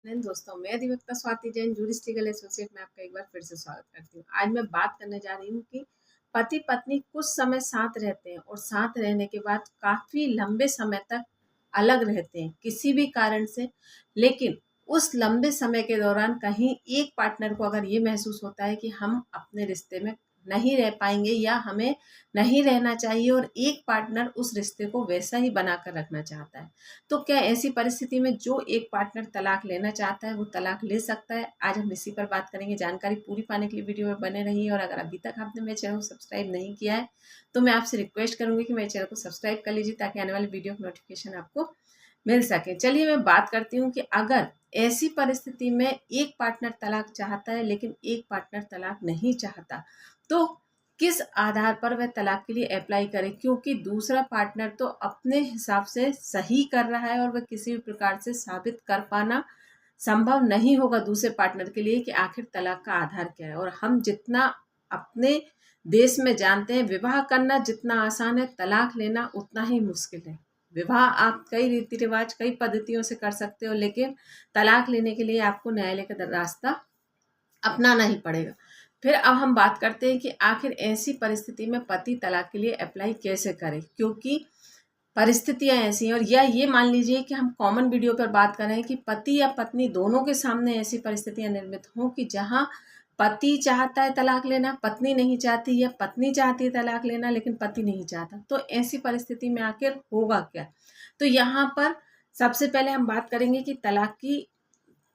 दोस्तों, मैं अधिवक्ता Swati Jain, jurist legal associate में आपका एक बार फिर से स्वागत करती हूँ। आज मैं बात करने जा रही हूँ कि पति पत्नी कुछ समय साथ रहते हैं और साथ रहने के बाद काफी लंबे समय तक अलग रहते हैं किसी भी कारण से। लेकिन उस लंबे समय के दौरान कहीं एक पार्टनर को अगर ये महसूस होता है कि हम अपने रिश्ते में नहीं रह पाएंगे या हमें नहीं रहना चाहिए और एक पार्टनर उस रिश्ते को वैसा ही बनाकर रखना चाहता है, तो क्या ऐसी परिस्थिति में जो एक पार्टनर तलाक लेना चाहता है वो तलाक ले सकता है? आज हम इसी पर बात करेंगे। जानकारी पूरी पाने के लिए वीडियो में बने रहिए और अगर अभी तक आपने मेरे चैनल को सब्सक्राइब नहीं किया है तो मैं आपसे रिक्वेस्ट करूंगी कि मेरे चैनल को सब्सक्राइब कर लीजिए ताकि आने वाली वीडियो की नोटिफिकेशन आपको मिल सके। चलिए मैं बात करती हूँ कि अगर ऐसी परिस्थिति में एक पार्टनर तलाक चाहता है लेकिन एक पार्टनर तलाक नहीं चाहता, तो किस आधार पर वह तलाक के लिए अप्लाई करे, क्योंकि दूसरा पार्टनर तो अपने हिसाब से सही कर रहा है और वह किसी भी प्रकार से साबित कर पाना संभव नहीं होगा दूसरे पार्टनर के लिए कि आखिर तलाक का आधार क्या है। और हम जितना अपने देश में जानते हैं, विवाह करना जितना आसान है, तलाक लेना उतना ही मुश्किल है। विवाह आप कई रीति रिवाज कई पद्धतियों से कर सकते हो, लेकिन तलाक लेने के लिए आपको न्यायालय का रास्ता अपनाना ही पड़ेगा। फिर अब हम बात करते हैं कि आखिर ऐसी परिस्थिति में पति तलाक के लिए अप्लाई कैसे करे, क्योंकि परिस्थितियां ऐसी हैं। और या ये मान लीजिए कि हम कॉमन वीडियो पर बात कर रहे हैं कि पति या पत्नी दोनों के सामने ऐसी परिस्थितियां निर्मित हों कि जहां पति चाहता है तलाक लेना, पत्नी नहीं चाहती, या पत्नी चाहती है तलाक लेना लेकिन पति नहीं चाहता, तो ऐसी परिस्थिति में आखिर होगा क्या। तो यहाँ पर सबसे पहले हम बात करेंगे कि तलाक की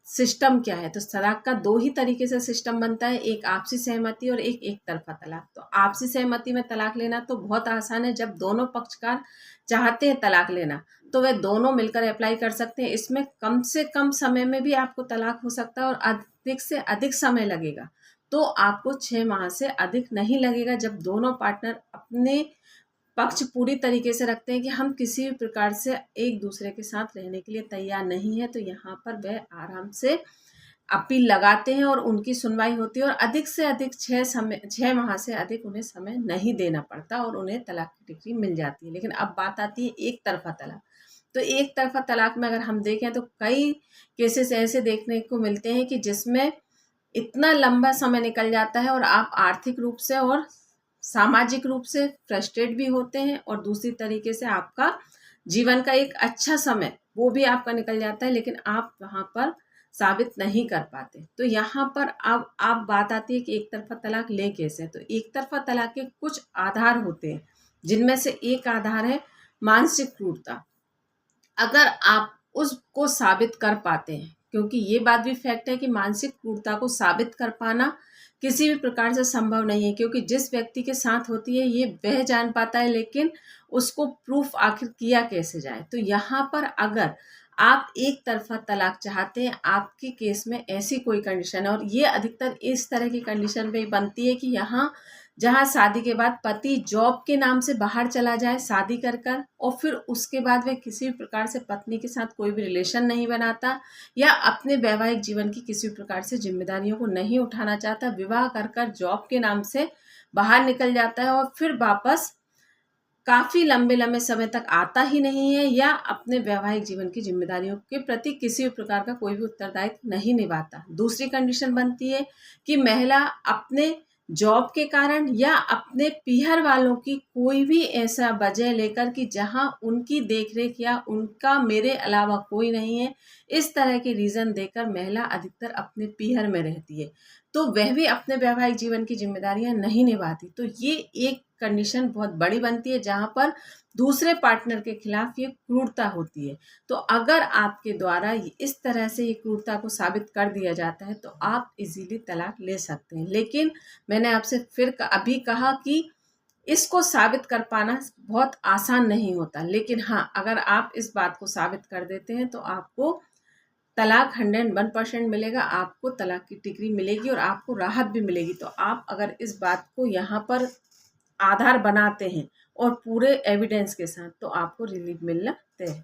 सिस्टम क्या है। तो तलाक का दो ही तरीके से सिस्टम बनता है, एक आपसी सहमति और एक तरफा तलाक। तो आपसी सहमति में तलाक लेना तो बहुत आसान है। जब दोनों पक्षकार चाहते हैं तलाक लेना तो वे दोनों मिलकर अप्लाई कर सकते हैं। इसमें कम से कम समय में भी आपको तलाक हो सकता है और अधिक से अधिक समय लगेगा तो आपको 6 माह से अधिक नहीं लगेगा, जब दोनों पार्टनर अपने पक्ष पूरी तरीके से रखते हैं कि हम किसी भी प्रकार से एक दूसरे के साथ रहने के लिए तैयार नहीं है। तो यहाँ पर वह आराम से अपील लगाते हैं और उनकी सुनवाई होती है और अधिक से अधिक 6 माह से अधिक उन्हें समय नहीं देना पड़ता और उन्हें तलाक की डिग्री मिल जाती है। लेकिन अब बात आती है एक तरफा तलाक। तो एक तरफा तलाक में अगर हम देखें तो कई केसेस ऐसे देखने को मिलते हैं कि जिसमें इतना लंबा समय निकल जाता है और आप आर्थिक रूप से और सामाजिक रूप से फ्रस्ट्रेट भी होते हैं और दूसरी तरीके से आपका जीवन का एक अच्छा समय वो भी आपका निकल जाता है, लेकिन आप वहाँ पर साबित नहीं कर पाते। तो यहाँ पर अब आप बात आती है कि एक तरफा तलाक ले कैसे। तो एक तरफा तलाक के कुछ आधार होते हैं, जिनमें से एक आधार है मानसिक क्रूरता। अगर आप उसको साबित कर पाते हैं, क्योंकि ये बात भी फैक्ट है कि मानसिक क्रूरता को साबित कर पाना किसी भी प्रकार से संभव नहीं है, क्योंकि जिस व्यक्ति के साथ होती है ये वह जान पाता है, लेकिन उसको प्रूफ आखिर किया कैसे जाए। तो यहाँ पर अगर आप एक तरफा तलाक चाहते हैं, आपके केस में ऐसी कोई कंडीशन है, और ये अधिकतर इस तरह की कंडीशन पे बनती है कि यहाँ जहाँ शादी के बाद पति जॉब के नाम से बाहर चला जाए शादी कर कर, और फिर उसके बाद वह किसी भी प्रकार से पत्नी के साथ कोई भी रिलेशन नहीं बनाता या अपने वैवाहिक जीवन की किसी भी प्रकार से जिम्मेदारियों को नहीं उठाना चाहता, विवाह कर कर जॉब के नाम से बाहर निकल जाता है और फिर वापस काफी लंबे लंबे समय तक आता ही नहीं है, या अपने वैवाहिक जीवन की जिम्मेदारियों के प्रति किसी भी प्रकार का कोई भी उत्तरदायित्व नहीं निभाता। दूसरी कंडीशन बनती है कि महिला अपने जॉब के कारण या अपने पीहर वालों की कोई भी ऐसा वजह लेकर कि जहां उनकी देखरेख या उनका मेरे अलावा कोई नहीं है, इस तरह के रीजन देकर महिला अधिकतर अपने पीहर में रहती है, तो वह भी अपने वैवाहिक जीवन की जिम्मेदारियां नहीं निभाती। तो ये एक कंडीशन बहुत बड़ी बनती है जहां पर दूसरे पार्टनर के खिलाफ ये क्रूरता होती है। तो अगर आपके द्वारा इस तरह से ये क्रूरता को साबित कर दिया जाता है तो आप इजीली तलाक ले सकते हैं। लेकिन मैंने आपसे फिर अभी कहा कि इसको साबित कर पाना बहुत आसान नहीं होता, लेकिन हाँ, अगर आप इस बात को साबित कर देते हैं तो आपको तलाक 101% मिलेगा, आपको तलाक की डिग्री मिलेगी और आपको राहत भी मिलेगी। तो आप अगर इस बात को यहाँ पर आधार बनाते हैं और पूरे एविडेंस के साथ, तो आपको रिलीफ मिलना तय है।